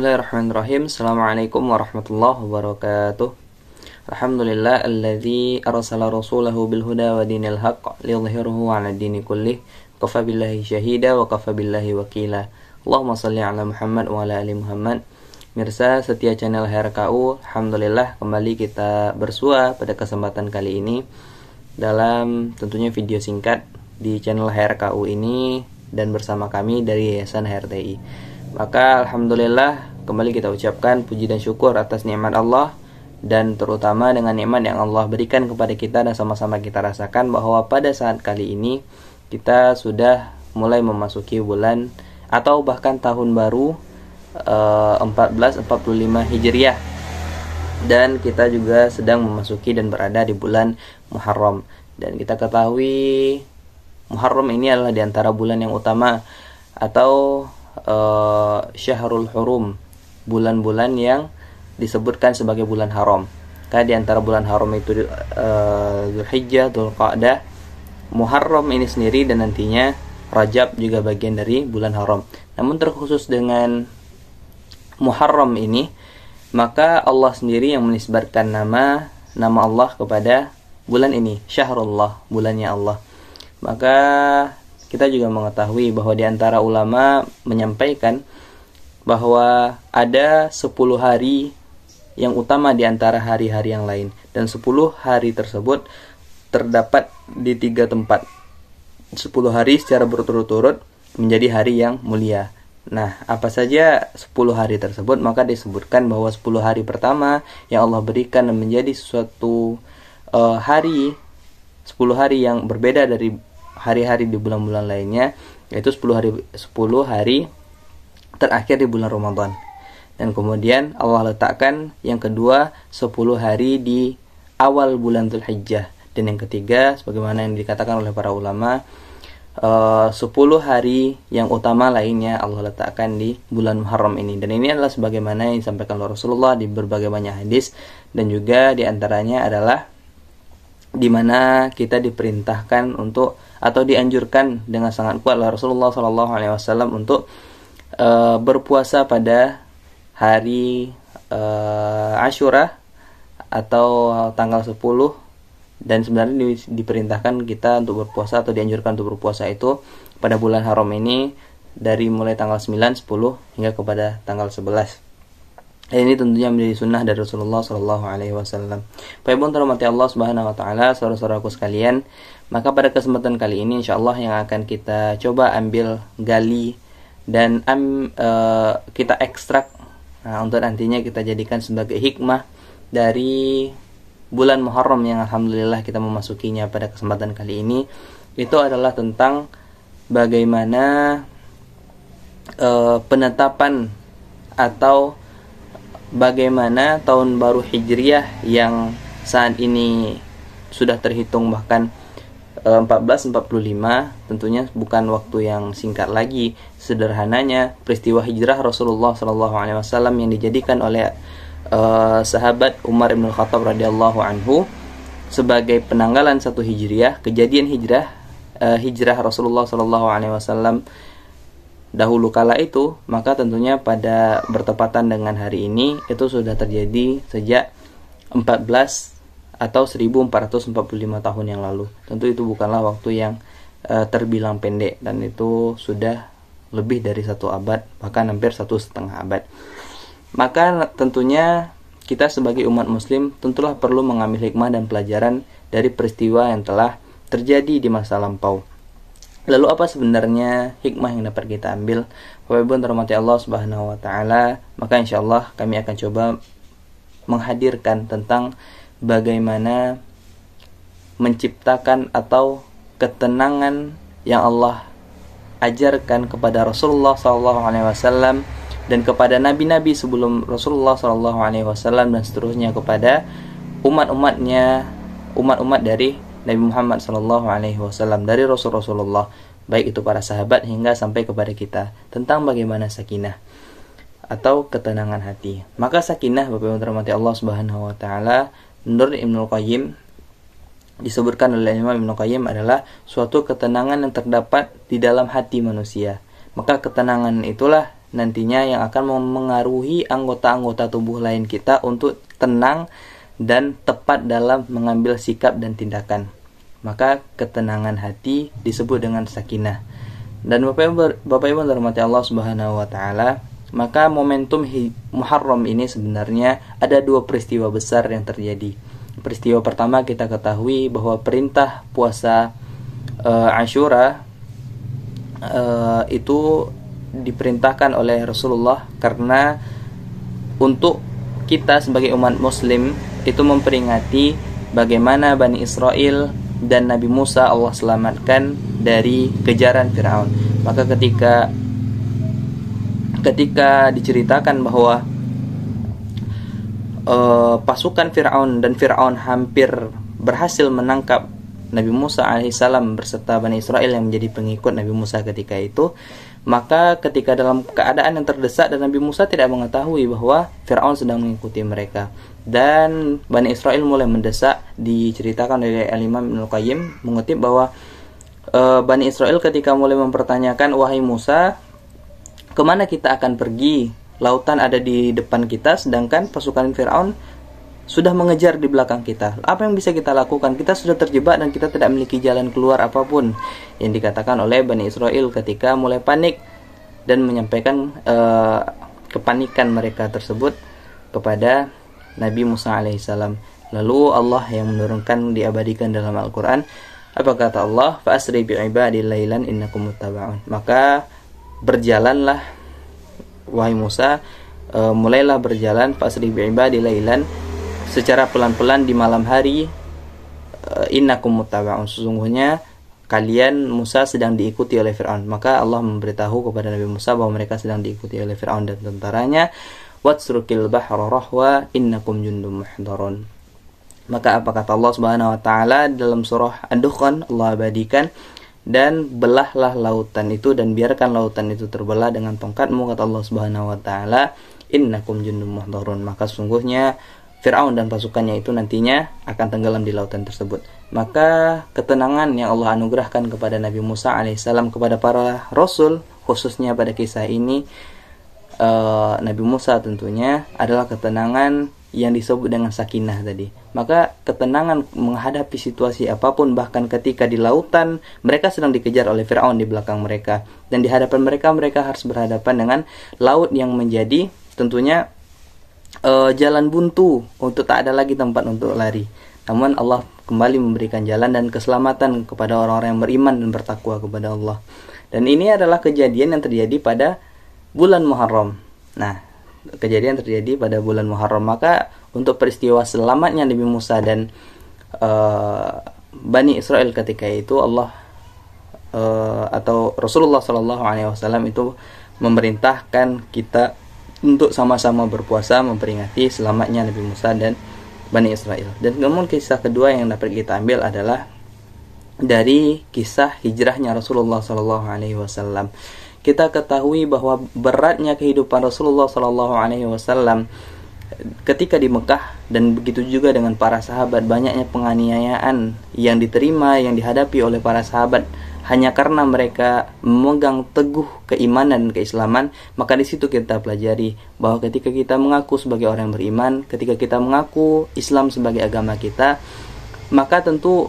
Bismillahirrahmanirrahim. Assalamualaikum warahmatullahi wabarakatuh. Alhamdulillah alladzi arsala rasulahu bil huda wa dinil haqq liyudhhirahu 'ala dini kullih. Kafa billahi syahida wa kafa billahi wakila. Allahumma shalli 'ala Muhammad wa 'ala ali Muhammad. Mirsa setia channel HRKU, alhamdulillah kembali kita bersua pada kesempatan kali ini dalam tentunya video singkat di channel HRKU ini dan bersama kami dari Yayasan HRTI. Maka alhamdulillah kembali kita ucapkan puji dan syukur atas nikmat Allah, dan terutama dengan nikmat yang Allah berikan kepada kita dan sama-sama kita rasakan bahwa pada saat kali ini kita sudah mulai memasuki bulan atau bahkan tahun baru 1445 Hijriah, dan kita juga sedang memasuki dan berada di bulan Muharram. Dan kita ketahui Muharram ini adalah di antara bulan yang utama atau Syahrul Hurum, bulan-bulan yang disebutkan sebagai bulan haram. Karena di antara bulan haram itu Dzulhijjah, Dzulqa'dah, Muharram ini sendiri, dan nantinya Rajab juga bagian dari bulan haram. Namun terkhusus dengan Muharram ini, maka Allah sendiri yang menisbatkan nama Allah kepada bulan ini, Syahrullah, bulannya Allah. Maka kita juga mengetahui bahwa di antara ulama menyampaikan bahwa ada 10 hari yang utama di antara hari-hari yang lain, dan 10 hari tersebut terdapat di 3 tempat. 10 hari secara berturut-turut menjadi hari yang mulia. Nah, apa saja 10 hari tersebut? Maka disebutkan bahwa 10 hari pertama yang Allah berikan menjadi suatu hari, 10 hari yang berbeda dari hari-hari di bulan-bulan lainnya, yaitu 10 hari terakhir di bulan Ramadan. Dan kemudian Allah letakkan yang kedua 10 hari di awal bulan Dzulhijjah, dan yang ketiga sebagaimana yang dikatakan oleh para ulama 10 hari yang utama lainnya Allah letakkan di bulan Muharram ini. Dan ini adalah sebagaimana yang disampaikan oleh Rasulullah di berbagai banyak hadis, dan juga diantaranya adalah di mana kita diperintahkan untuk atau dianjurkan dengan sangat kuat oleh Rasulullah SAW untuk berpuasa pada hari Asyura atau tanggal 10, dan sebenarnya diperintahkan kita untuk berpuasa atau dianjurkan untuk berpuasa itu pada bulan haram ini dari mulai tanggal 9, 10 hingga kepada tanggal 11. Ini tentunya menjadi sunnah dari Rasulullah SAW. Baik, pun terhormati Allah Subhanahu Wa Taala, saudara-saudaraku sekalian. Maka pada kesempatan kali ini, insyaallah yang akan kita coba ambil gali dan kita ekstrak, untuk nantinya kita jadikan sebagai hikmah dari bulan Muharram yang alhamdulillah kita memasukinya pada kesempatan kali ini. Itu adalah tentang bagaimana penetapan atau bagaimana tahun baru Hijriah yang saat ini sudah terhitung bahkan 1445, tentunya bukan waktu yang singkat lagi. Sederhananya peristiwa hijrah Rasulullah SAW yang dijadikan oleh sahabat Umar bin Khattab radhiyallahu anhu sebagai penanggalan 1 Hijriah, kejadian hijrah Rasulullah SAW dahulu kala itu. Maka tentunya pada bertepatan dengan hari ini itu sudah terjadi sejak 14 atau 1445 tahun yang lalu. Tentu itu bukanlah waktu yang terbilang pendek, dan itu sudah lebih dari 1 abad, bahkan hampir 1,5 abad. Maka tentunya kita sebagai umat muslim tentulah perlu mengambil hikmah dan pelajaran dari peristiwa yang telah terjadi di masa lampau. Lalu apa sebenarnya hikmah yang dapat kita ambil? Bapak Ibu terhormati Allah Subhanahu Wa Taala, maka insyaallah kami akan coba menghadirkan tentang bagaimana menciptakan atau ketenangan yang Allah ajarkan kepada Rasulullah SAW dan kepada nabi-nabi sebelum Rasulullah SAW, dan seterusnya kepada umat dari Nabi Muhammad SAW, dari Rasulullah, baik itu para sahabat hingga sampai kepada kita, tentang bagaimana sakinah atau ketenangan hati. Maka sakinah, Bapak Ibu terhormati Allah Subhanahu Wa Taala, menurut Ibnu Qayyim, disebutkan oleh Imam Ibnu Qayyim, adalah suatu ketenangan yang terdapat di dalam hati manusia. Maka ketenangan itulah nantinya yang akan memengaruhi anggota-anggota tubuh lain kita untuk tenang dan tepat dalam mengambil sikap dan tindakan. Maka ketenangan hati disebut dengan sakinah. Dan Bapak Ibu dirahmati Allah Subhanahu wa taala, maka momentum Muharram ini sebenarnya ada dua peristiwa besar yang terjadi. Peristiwa pertama kita ketahui bahwa perintah puasa Ashura itu diperintahkan oleh Rasulullah karena untuk kita sebagai umat muslim itu memperingati bagaimana Bani Israel dan Nabi Musa Allah selamatkan dari kejaran Fir'aun. Maka ketika diceritakan bahwa pasukan Fir'aun dan Fir'aun hampir berhasil menangkap Nabi Musa alaihissalam beserta Bani Israel yang menjadi pengikut Nabi Musa ketika itu, maka ketika dalam keadaan yang terdesak dan Nabi Musa tidak mengetahui bahwa Fir'aun sedang mengikuti mereka dan Bani Israel mulai mendesak, diceritakan oleh Al-Imam Ibnu Qayyim mengutip bahwa Bani Israel ketika mulai mempertanyakan, wahai Musa, kemana kita akan pergi? Lautan ada di depan kita, sedangkan pasukan Fir'aun sudah mengejar di belakang kita. Apa yang bisa kita lakukan? Kita sudah terjebak dan kita tidak memiliki jalan keluar apapun. Yang dikatakan oleh Bani Israel ketika mulai panik dan menyampaikan kepanikan mereka tersebut kepada Nabi Musa alaihissalam. Lalu Allah yang menurunkan, diabadikan dalam Al-Quran, apa kata Allah? Fa'asri bi'ibadi laylan innakum muttaba'un. Maka berjalanlah wahai Musa, mulailah berjalan fa'asri bi'ibadi laylan, secara pelan-pelan di malam hari, innakum muttaba'un, sesungguhnya kalian Musa sedang diikuti oleh Fir'aun. Maka Allah memberitahu kepada Nabi Musa bahwa mereka sedang diikuti oleh Fir'aun dan tentaranya. Watsrukil bahra rahwa innakum jundum muhdharun. Maka apa kata Allah Subhanahu wa taala dalam surah Ad-Dukhan, Allah abadikan, dan belahlah lautan itu dan biarkan lautan itu terbelah dengan tongkatmu, kata Allah Subhanahu wa taala, innakum jundum muhdharun. Maka sungguhnya Fir'aun dan pasukannya itu nantinya akan tenggelam di lautan tersebut. Maka ketenangan yang Allah anugerahkan kepada Nabi Musa alaihissalam, kepada para rasul, khususnya pada kisah ini Nabi Musa tentunya adalah ketenangan yang disebut dengan sakinah tadi. Maka ketenangan menghadapi situasi apapun, bahkan ketika di lautan mereka sedang dikejar oleh Fir'aun di belakang mereka, dan di hadapan mereka harus berhadapan dengan laut yang menjadi tentunya jalan buntu, untuk tak ada lagi tempat untuk lari. Namun Allah kembali memberikan jalan dan keselamatan kepada orang-orang yang beriman dan bertakwa kepada Allah. Dan ini adalah kejadian yang terjadi pada bulan Muharram. Nah, kejadian terjadi pada bulan Muharram. Maka untuk peristiwa selamatnya Nabi Musa dan Bani Israel ketika itu, Allah atau Rasulullah SAW itu memerintahkan kita untuk sama-sama berpuasa memperingati selamatnya Nabi Musa dan Bani Israel. Dan namun kisah kedua yang dapat kita ambil adalah dari kisah hijrahnya Rasulullah SAW. Kita ketahui bahwa beratnya kehidupan Rasulullah SAW ketika di Mekah, dan begitu juga dengan para sahabat, banyaknya penganiayaan yang diterima, yang dihadapi oleh para sahabat hanya karena mereka memegang teguh keimanan dan keislaman. Maka di situ kita pelajari bahwa ketika kita mengaku sebagai orang yang beriman, ketika kita mengaku Islam sebagai agama kita, maka tentu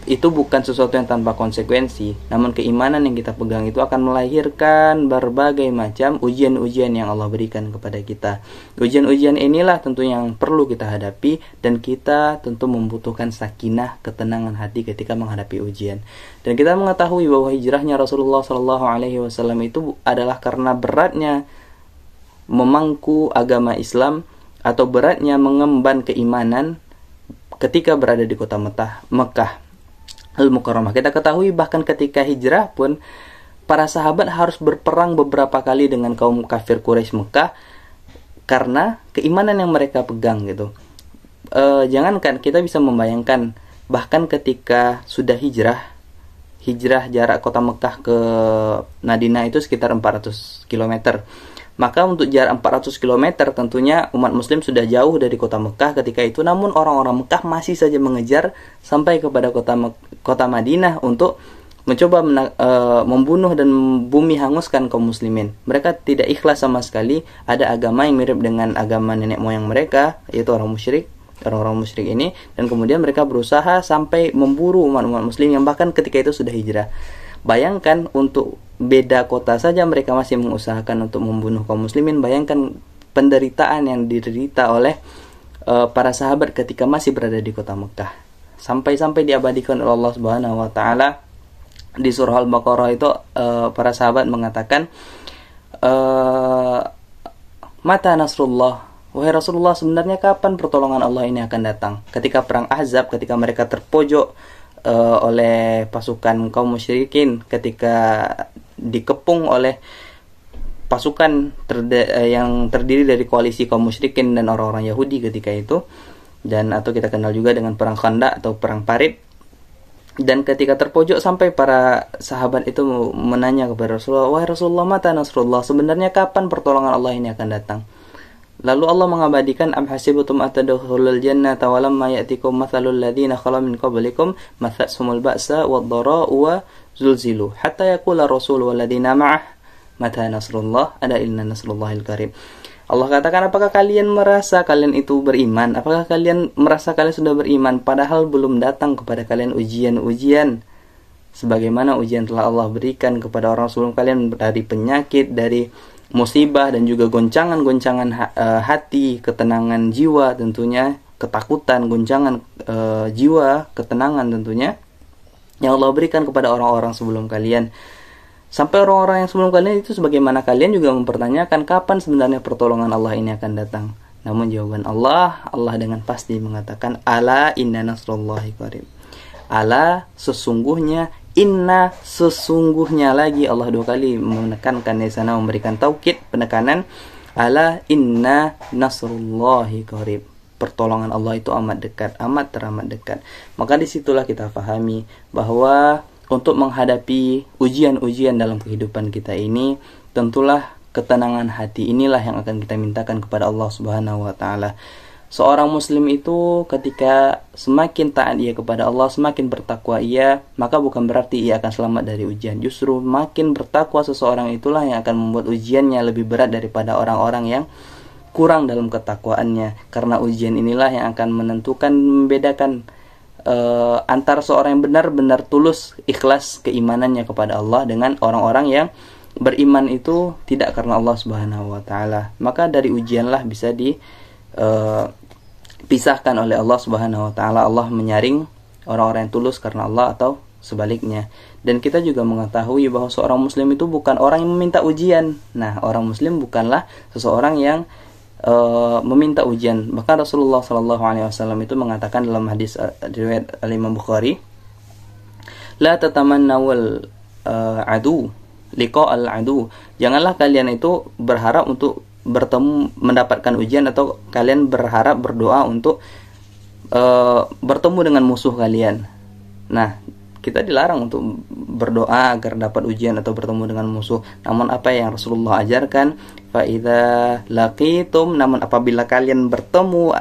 itu bukan sesuatu yang tanpa konsekuensi. Namun keimanan yang kita pegang itu akan melahirkan berbagai macam ujian-ujian yang Allah berikan kepada kita. Ujian-ujian inilah tentu yang perlu kita hadapi, dan kita tentu membutuhkan sakinah, ketenangan hati ketika menghadapi ujian. Dan kita mengetahui bahwa hijrahnya Rasulullah SAW itu adalah karena beratnya memangku agama Islam atau beratnya mengemban keimanan ketika berada di kota Mekah Al-Mukarramah. Kita ketahui bahkan ketika hijrah pun para sahabat harus berperang beberapa kali dengan kaum kafir Quraisy Mekah karena keimanan yang mereka pegang gitu. Jangankan kita bisa membayangkan, bahkan ketika sudah hijrah jarak kota Mekah ke Madinah itu sekitar 400 km. Maka untuk jarak 400 km tentunya umat muslim sudah jauh dari kota Mekah ketika itu. Namun orang-orang Mekah masih saja mengejar sampai kepada kota Madinah untuk mencoba membunuh dan bumi hanguskan kaum muslimin. Mereka tidak ikhlas sama sekali ada agama yang mirip dengan agama nenek moyang mereka, yaitu orang-orang musyrik ini, dan kemudian mereka berusaha sampai memburu umat-umat muslim yang bahkan ketika itu sudah hijrah. Bayangkan, untuk beda kota saja mereka masih mengusahakan untuk membunuh kaum muslimin. Bayangkan penderitaan yang diderita oleh para sahabat ketika masih berada di kota Mekah. Sampai-sampai diabadikan oleh Allah Subhanahu wa taala di surah Al-Baqarah itu, para sahabat mengatakan, mata nasrullah, wahai Rasulullah, sebenarnya kapan pertolongan Allah ini akan datang? Ketika perang Ahzab, ketika mereka terpojok oleh pasukan kaum musyrikin, ketika dikepung oleh pasukan yang terdiri dari koalisi kaum musyrikin dan orang-orang Yahudi ketika itu, dan atau kita kenal juga dengan perang Khandaq atau perang Parit. Dan ketika terpojok, sampai para sahabat itu menanya kepada Rasulullah, wahai Rasulullah, mata nasrullah, sebenarnya kapan pertolongan Allah ini akan datang? Lalu Allah mengabadikan, am hasibutum atadkhulul jannata wa lamma ya'tikum mathalul ladzina khala min qablikum mathatsumul ba'sa wad-dhara'u wa zulzilu hatta yaqula rasul wal ladzina ma'ah mata nasrullah ada inna nasrullahil qarib. Allah katakan, apakah kalian merasa kalian itu beriman? Apakah kalian merasa kalian sudah beriman padahal belum datang kepada kalian ujian-ujian sebagaimana ujian telah Allah berikan kepada orang sebelum kalian, dari penyakit, dari musibah, dan juga goncangan-goncangan hati, ketenangan jiwa tentunya, ketakutan, goncangan jiwa, ketenangan tentunya yang Allah berikan kepada orang-orang sebelum kalian. Sampai orang-orang yang sebelum kalian itu, sebagaimana kalian juga mempertanyakan kapan sebenarnya pertolongan Allah ini akan datang. Namun jawaban Allah dengan pasti mengatakan, ala inna nasrullahi qarib. Ala, sesungguhnya, inna, sesungguhnya lagi. Allah 2 kali menekankan di sana, memberikan taukid, penekanan. Ala inna nasrullahi qarib. Pertolongan Allah itu amat dekat, amat teramat dekat. Maka disitulah kita fahami bahwa untuk menghadapi ujian-ujian dalam kehidupan kita ini, tentulah ketenangan hati inilah yang akan kita mintakan kepada Allah Subhanahu wa taala. Seorang muslim itu ketika semakin taat ia kepada Allah, semakin bertakwa ia, maka bukan berarti ia akan selamat dari ujian. Justru makin bertakwa seseorang itulah yang akan membuat ujiannya lebih berat daripada orang-orang yang kurang dalam ketakwaannya. Karena ujian inilah yang akan menentukan, membedakan antara seorang yang benar-benar tulus, ikhlas keimanannya kepada Allah dengan orang-orang yang beriman itu tidak karena Allah Subhanahu wa taala. Maka dari ujianlah bisa dipisahkan oleh Allah Subhanahu wa taala. Allah menyaring orang-orang yang tulus karena Allah atau sebaliknya. Dan kita juga mengetahui bahwa seorang muslim itu bukan orang yang meminta ujian. Nah, orang muslim bukanlah seseorang yang meminta ujian. Bahkan Rasulullah SAW itu mengatakan dalam hadis riwayat Imam Bukhari, la tatamannawal adu liqa'al adu. Janganlah kalian itu berharap untuk bertemu, mendapatkan ujian, atau kalian berharap, berdoa untuk bertemu dengan musuh kalian. Nah, kita dilarang untuk berdoa agar dapat ujian atau bertemu dengan musuh. Namun apa yang Rasulullah ajarkan, fa idza laqitum, namun apabila kalian bertemu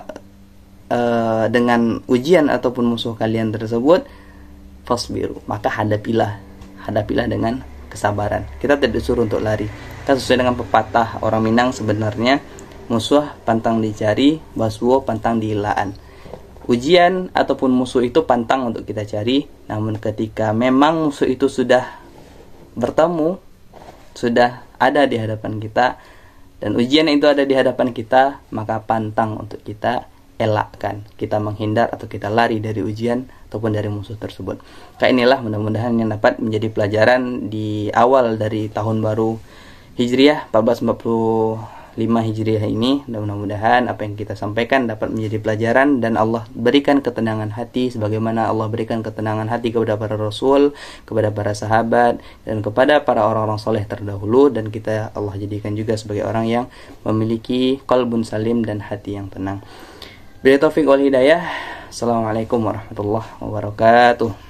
dengan ujian ataupun musuh kalian tersebut, fasbiru, maka hadapilah dengan kesabaran. Kita tidak disuruh untuk lari. Kan sesuai dengan pepatah orang Minang, sebenarnya musuh pantang dicari, basuh pantang diilaan. Ujian ataupun musuh itu pantang untuk kita cari, namun ketika memang musuh itu sudah bertemu, sudah ada di hadapan kita, dan ujian itu ada di hadapan kita, maka pantang untuk kita elakkan, kita menghindar atau kita lari dari ujian ataupun dari musuh tersebut. Kayak inilah mudah-mudahan yang dapat menjadi pelajaran di awal dari tahun baru Hijriah 1445 Hijriah ini. Dan mudah-mudahan apa yang kita sampaikan dapat menjadi pelajaran, dan Allah berikan ketenangan hati sebagaimana Allah berikan ketenangan hati kepada para rasul, kepada para sahabat, dan kepada para orang-orang soleh terdahulu. Dan kita Allah jadikan juga sebagai orang yang memiliki qalbun salim dan hati yang tenang. Bila taufik wal hidayah. Assalamualaikum warahmatullahi wabarakatuh.